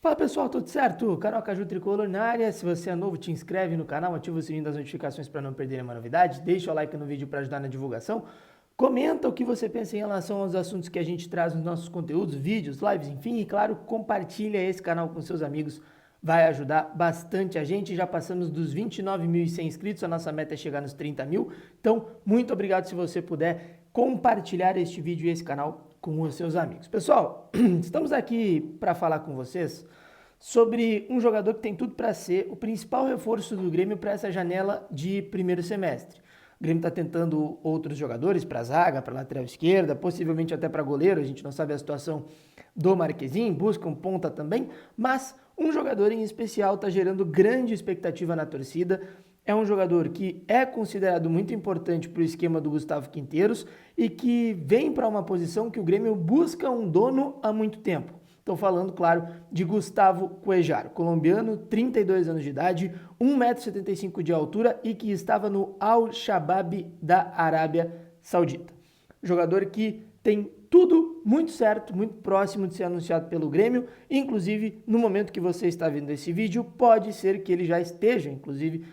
Fala pessoal, tudo certo? Canal Caju Tricolor na área. Se você é novo, te inscreve no canal, ativa o sininho das notificações para não perder nenhuma novidade, deixa o like no vídeo para ajudar na divulgação, comenta o que você pensa em relação aos assuntos que a gente traz nos nossos conteúdos, vídeos, lives, enfim, e claro, compartilha esse canal com seus amigos, vai ajudar bastante a gente. Já passamos dos 29.100 inscritos, a nossa meta é chegar nos 30 mil, então muito obrigado se você puder compartilhar este vídeo e esse canal com os seus amigos. Pessoal, estamos aqui para falar com vocês sobre um jogador que tem tudo para ser o principal reforço do Grêmio para essa janela de primeiro semestre. O Grêmio está tentando outros jogadores para zaga, para lateral esquerda, possivelmente até para goleiro, a gente não sabe a situação do Marquezinho, busca um ponta também, mas um jogador em especial está gerando grande expectativa na torcida. É um jogador que é considerado muito importante para o esquema do Gustavo Quinteiros e que vem para uma posição que o Grêmio busca um dono há muito tempo. Estou falando, claro, de Gustavo Cuéllar, colombiano, 32 anos de idade, 1,75 m de altura e que estava no Al-Shabaab da Arábia Saudita. Jogador que tem tudo muito certo, muito próximo de ser anunciado pelo Grêmio, inclusive no momento que você está vendo esse vídeo, pode ser que ele já esteja, inclusive,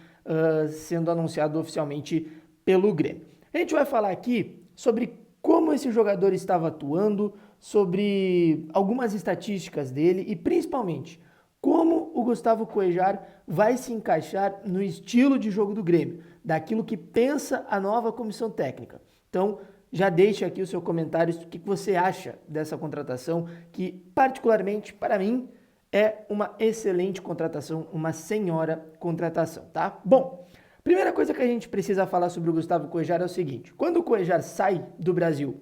sendo anunciado oficialmente pelo Grêmio. A gente vai falar aqui sobre como esse jogador estava atuando, sobre algumas estatísticas dele e principalmente como o Gustavo Cuéllar vai se encaixar no estilo de jogo do Grêmio, daquilo que pensa a nova comissão técnica. Então, já deixe aqui o seu comentário, o que você acha dessa contratação, que particularmente para mim é uma excelente contratação, uma senhora contratação, tá? Bom, primeira coisa que a gente precisa falar sobre o Gustavo Cuéllar é o seguinte: quando o Cuéllar sai do Brasil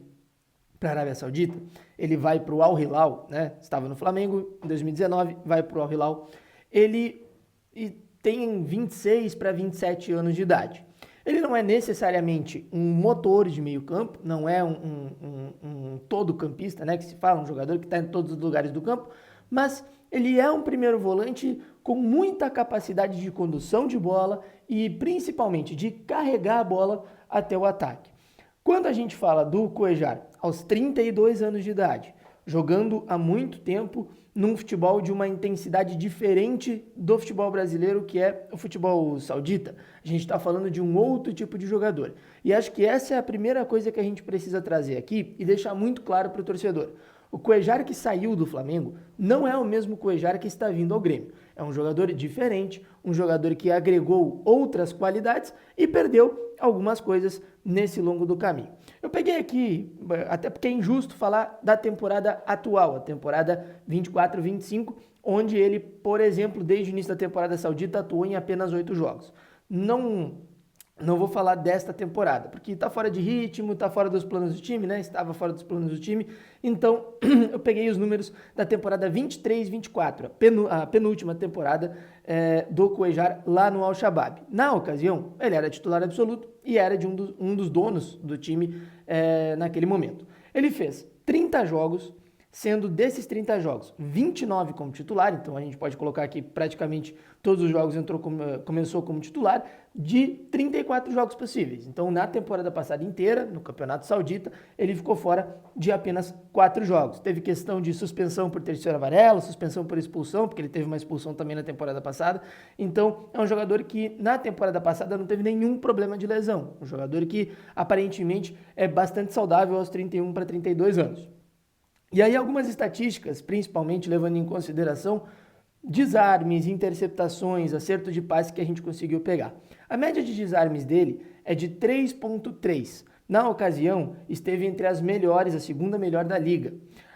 para a Arábia Saudita, ele vai para o Al Hilal, né? Estava no Flamengo em 2019, vai para o Al Hilal. Ele tem 26 para 27 anos de idade. Ele não é necessariamente um motor de meio campo, não é um todo campista, né? Que se fala, um jogador que está em todos os lugares do campo, mas ele é um primeiro volante com muita capacidade de condução de bola e principalmente de carregar a bola até o ataque. Quando a gente fala do Cuéllar aos 32 anos de idade, jogando há muito tempo num futebol de uma intensidade diferente do futebol brasileiro, que é o futebol saudita, a gente está falando de um outro tipo de jogador. E acho que essa é a primeira coisa que a gente precisa trazer aqui e deixar muito claro para o torcedor. O Cuéllar que saiu do Flamengo não é o mesmo Cuéllar que está vindo ao Grêmio. É um jogador diferente, um jogador que agregou outras qualidades e perdeu algumas coisas nesse longo do caminho. Eu peguei aqui, até porque é injusto falar da temporada atual, a temporada 24-25, onde ele, por exemplo, desde o início da temporada saudita, atuou em apenas 8 jogos. Não vou falar desta temporada, porque está fora de ritmo, está fora dos planos do time, né? Estava fora dos planos do time. Então, eu peguei os números da temporada 23-24, a penúltima temporada do Cuéllar lá no Al-Shabaab. Na ocasião, ele era titular absoluto e era de um dos donos do time naquele momento. Ele fez 30 jogos, sendo desses 30 jogos, 29 como titular, então a gente pode colocar aqui praticamente todos os jogos começou como titular, de 34 jogos possíveis. Então na temporada passada inteira, no Campeonato Saudita, ele ficou fora de apenas 4 jogos. Teve questão de suspensão por terceiro amarelo, suspensão por expulsão, porque ele teve uma expulsão também na temporada passada. Então é um jogador que na temporada passada não teve nenhum problema de lesão. Um jogador que aparentemente é bastante saudável aos 31 para 32 anos. E aí algumas estatísticas, principalmente levando em consideração desarmes, interceptações, acerto de passe que a gente conseguiu pegar. A média de desarmes dele é de 3,3. Na ocasião, esteve entre as melhores, a segunda melhor da liga.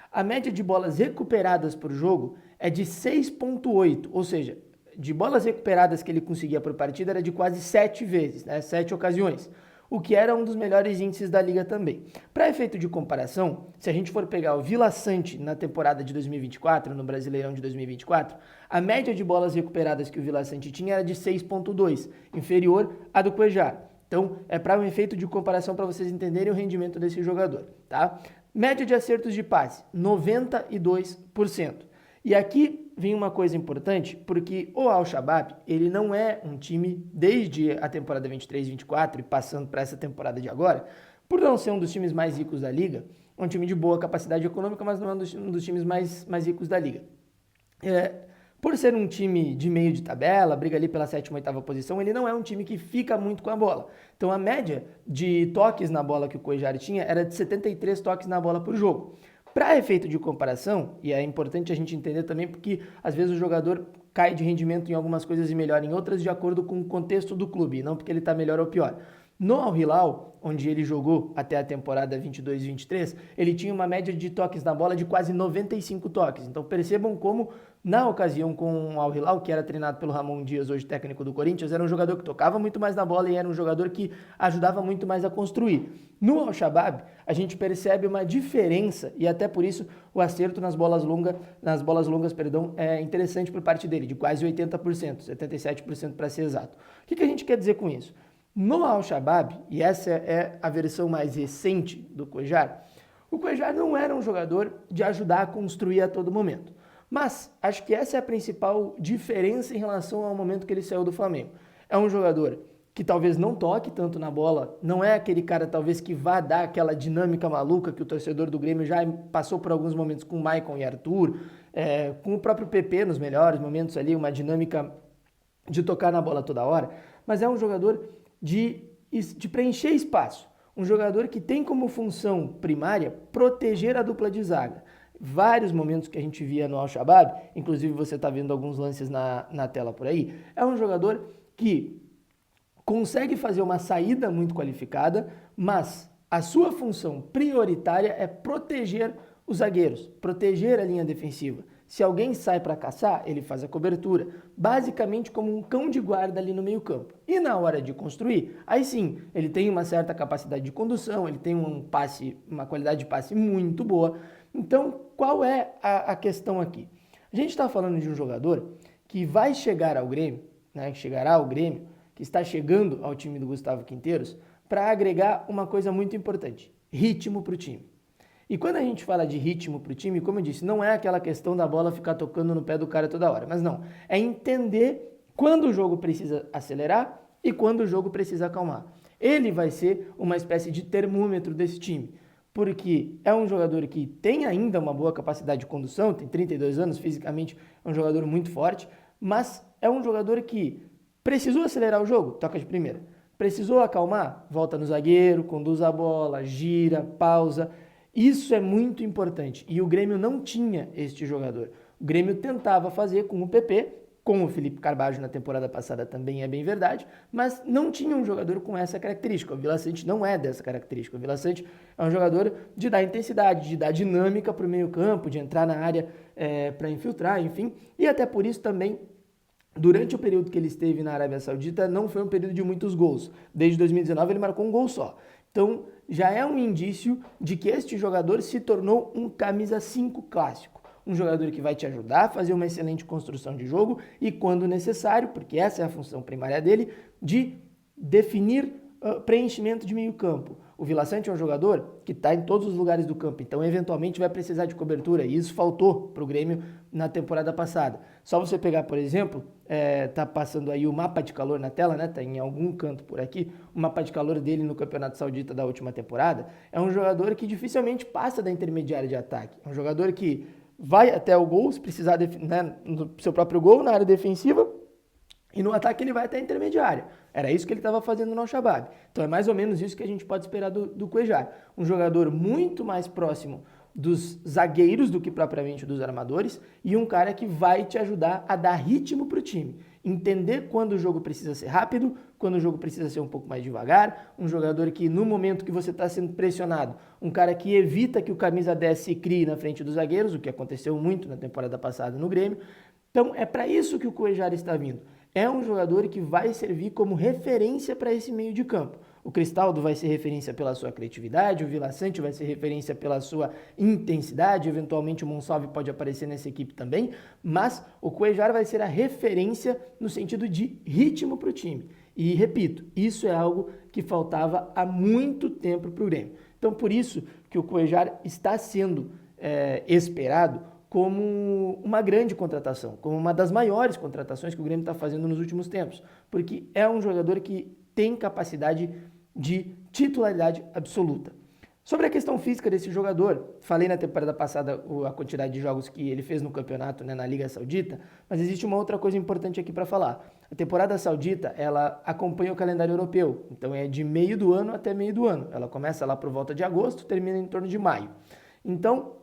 A média de bolas recuperadas por jogo é de 6,8, ou seja, de bolas recuperadas que ele conseguia por partida era de quase 7 vezes, né? 7 ocasiões. O que era um dos melhores índices da liga também. Para efeito de comparação, se a gente for pegar o Vila Sante na temporada de 2024, no Brasileirão de 2024, a média de bolas recuperadas que o Vila Sante tinha era de 6,2, inferior à do Cuéllar. Então, é para um efeito de comparação para vocês entenderem o rendimento desse jogador, tá? Média de acertos de passe, 92%. E aqui vem uma coisa importante, porque o Al-Shabaab, ele não é um time, desde a temporada 23-24 e passando para essa temporada de agora, por não ser um dos times mais ricos da liga, é um time de boa capacidade econômica, mas não é um dos times mais ricos da liga. Por ser um time de meio de tabela, briga ali pela 7ª, 8ª posição, ele não é um time que fica muito com a bola. Então a média de toques na bola que o Cuéllar tinha era de 73 toques na bola por jogo. Para efeito de comparação, e é importante a gente entender também porque às vezes o jogador cai de rendimento em algumas coisas e melhora em outras de acordo com o contexto do clube, não porque ele está melhor ou pior. No Al Hilal, onde ele jogou até a temporada 22-23, ele tinha uma média de toques na bola de quase 95 toques. Então percebam como, na ocasião com o Al Hilal, que era treinado pelo Ramon Dias, hoje técnico do Corinthians, era um jogador que tocava muito mais na bola e era um jogador que ajudava muito mais a construir. No Al-Shabaab, a gente percebe uma diferença e até por isso o acerto nas bolas longas, é interessante por parte dele, de quase 80%, 77% para ser exato. O que a gente quer dizer com isso? No Al-Shabaab, e essa é a versão mais recente do Cuéllar, o Cuéllar não era um jogador de ajudar a construir a todo momento. Mas acho que essa é a principal diferença em relação ao momento que ele saiu do Flamengo. É um jogador que talvez não toque tanto na bola, não é aquele cara talvez que vá dar aquela dinâmica maluca que o torcedor do Grêmio já passou por alguns momentos com o Maicon e Arthur, com o próprio PP nos melhores momentos ali, uma dinâmica de tocar na bola toda hora, mas é um jogador de preencher espaço. Um jogador que tem como função primária proteger a dupla de zaga. Vários momentos que a gente via no Al-Shabaab, inclusive você está vendo alguns lances na tela por aí, é um jogador que consegue fazer uma saída muito qualificada, mas a sua função prioritária é proteger os zagueiros, proteger a linha defensiva. Se alguém sai para caçar, ele faz a cobertura, basicamente como um cão de guarda ali no meio campo. E na hora de construir, aí sim, ele tem uma certa capacidade de condução, ele tem uma qualidade de passe muito boa. Então, qual é a questão aqui? A gente está falando de um jogador que vai chegar ao Grêmio, né, que chegará ao Grêmio, que está chegando ao time do Gustavo Quinteiros, para agregar uma coisa muito importante, ritmo para o time. E quando a gente fala de ritmo para o time, como eu disse, não é aquela questão da bola ficar tocando no pé do cara toda hora, mas não, é entender quando o jogo precisa acelerar e quando o jogo precisa acalmar. Ele vai ser uma espécie de termômetro desse time, porque é um jogador que tem ainda uma boa capacidade de condução, tem 32 anos, fisicamente é um jogador muito forte, mas é um jogador que precisou acelerar o jogo, toca de primeira. Precisou acalmar, volta no zagueiro, conduz a bola, gira, pausa. Isso é muito importante e o Grêmio não tinha este jogador. O Grêmio tentava fazer com o PP, com o Felipe Carbajo na temporada passada também é bem verdade, mas não tinha um jogador com essa característica. O Vila Sante não é dessa característica. O Vila Sante é um jogador de dar intensidade, de dar dinâmica para o meio campo, de entrar na área para infiltrar, enfim. E até por isso também, durante o período que ele esteve na Arábia Saudita, não foi um período de muitos gols. Desde 2019 ele marcou um gol só. Então, já é um indício de que este jogador se tornou um camisa 5 clássico. Um jogador que vai te ajudar a fazer uma excelente construção de jogo e, quando necessário, porque essa é a função primária dele, de definir preenchimento de meio campo. O Vila Sante é um jogador que está em todos os lugares do campo, então eventualmente vai precisar de cobertura, e isso faltou para o Grêmio na temporada passada. Só você pegar, por exemplo, tá passando aí o mapa de calor na tela, né? Tá em algum canto por aqui, o mapa de calor dele no Campeonato Saudita da última temporada. É um jogador que dificilmente passa da intermediária de ataque. É um jogador que vai até o gol, se precisar, né, no seu próprio gol, na área defensiva, e no ataque ele vai até a intermediária. Era isso que ele estava fazendo no Al-Shabaab. Então é mais ou menos isso que a gente pode esperar do Cuéllar. Um jogador muito mais próximo dos zagueiros do que propriamente dos armadores e um cara que vai te ajudar a dar ritmo para o time. Entender quando o jogo precisa ser rápido, quando o jogo precisa ser um pouco mais devagar. Um jogador que no momento que você está sendo pressionado, um cara que evita que o camisa 10 se crie na frente dos zagueiros, o que aconteceu muito na temporada passada no Grêmio. Então é para isso que o Cuéllar está vindo. É um jogador que vai servir como referência para esse meio de campo. O Cristaldo vai ser referência pela sua criatividade, o Vila Sante vai ser referência pela sua intensidade, eventualmente o Monsalve pode aparecer nessa equipe também, mas o Cuéllar vai ser a referência no sentido de ritmo para o time. E repito, isso é algo que faltava há muito tempo para o Grêmio. Então por isso que o Cuéllar está sendo esperado como uma grande contratação, como uma das maiores contratações que o Grêmio está fazendo nos últimos tempos, porque é um jogador que tem capacidade de titularidade absoluta. Sobre a questão física desse jogador, falei na temporada passada a quantidade de jogos que ele fez no campeonato, né, na Liga Saudita, mas existe uma outra coisa importante aqui para falar. A temporada saudita, ela acompanha o calendário europeu, então é de meio do ano até meio do ano. Ela começa lá por volta de agosto, termina em torno de maio. Então,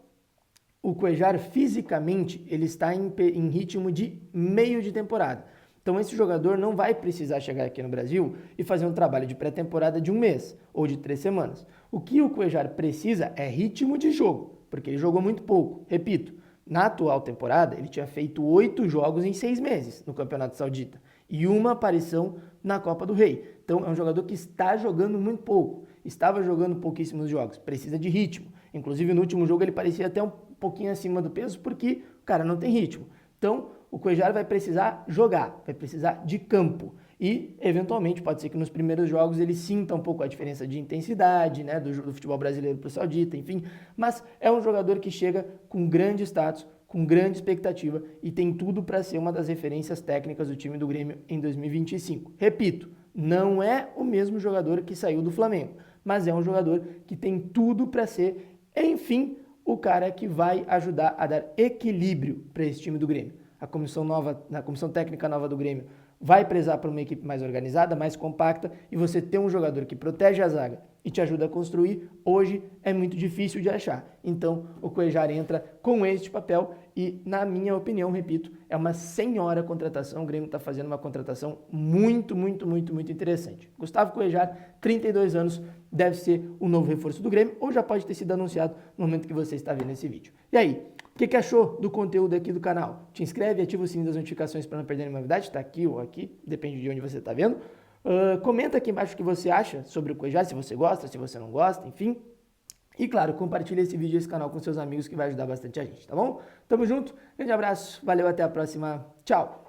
o Cuéllar fisicamente, ele está em ritmo de meio de temporada. Então esse jogador não vai precisar chegar aqui no Brasil e fazer um trabalho de pré-temporada de 1 mês ou de 3 semanas. O que o Cuéllar precisa é ritmo de jogo, porque ele jogou muito pouco. Repito, na atual temporada ele tinha feito 8 jogos em 6 meses no Campeonato Saudita e uma aparição na Copa do Rei. Então é um jogador que está jogando muito pouco, estava jogando pouquíssimos jogos, precisa de ritmo. Inclusive no último jogo ele parecia até um pouquinho acima do peso porque o cara não tem ritmo. Então o Cuéllar vai precisar jogar, vai precisar de campo. E, eventualmente, pode ser que nos primeiros jogos ele sinta um pouco a diferença de intensidade, né, do futebol brasileiro para o saudita, enfim. Mas é um jogador que chega com grande status, com grande expectativa e tem tudo para ser uma das referências técnicas do time do Grêmio em 2025. Repito, não é o mesmo jogador que saiu do Flamengo, mas é um jogador que tem tudo para ser, enfim, o cara que vai ajudar a dar equilíbrio para esse time do Grêmio. A comissão técnica nova do Grêmio vai prezar por uma equipe mais organizada, mais compacta, e você ter um jogador que protege a zaga e te ajuda a construir, hoje é muito difícil de achar. Então, o Cuéllar entra com este papel e, na minha opinião, repito, é uma senhora contratação. O Grêmio está fazendo uma contratação muito interessante. Gustavo Cuéllar, 32 anos, deve ser o novo reforço do Grêmio, ou já pode ter sido anunciado no momento que você está vendo esse vídeo. E aí? O que achou do conteúdo aqui do canal? Te inscreve e ativa o sininho das notificações para não perder nenhuma novidade. Está aqui ou aqui, depende de onde você está vendo. Comenta aqui embaixo o que você acha sobre o Cuéllar, se você gosta, se você não gosta, enfim. E claro, compartilha esse vídeo e esse canal com seus amigos que vai ajudar bastante a gente, tá bom? Tamo junto, grande abraço, valeu, até a próxima, tchau!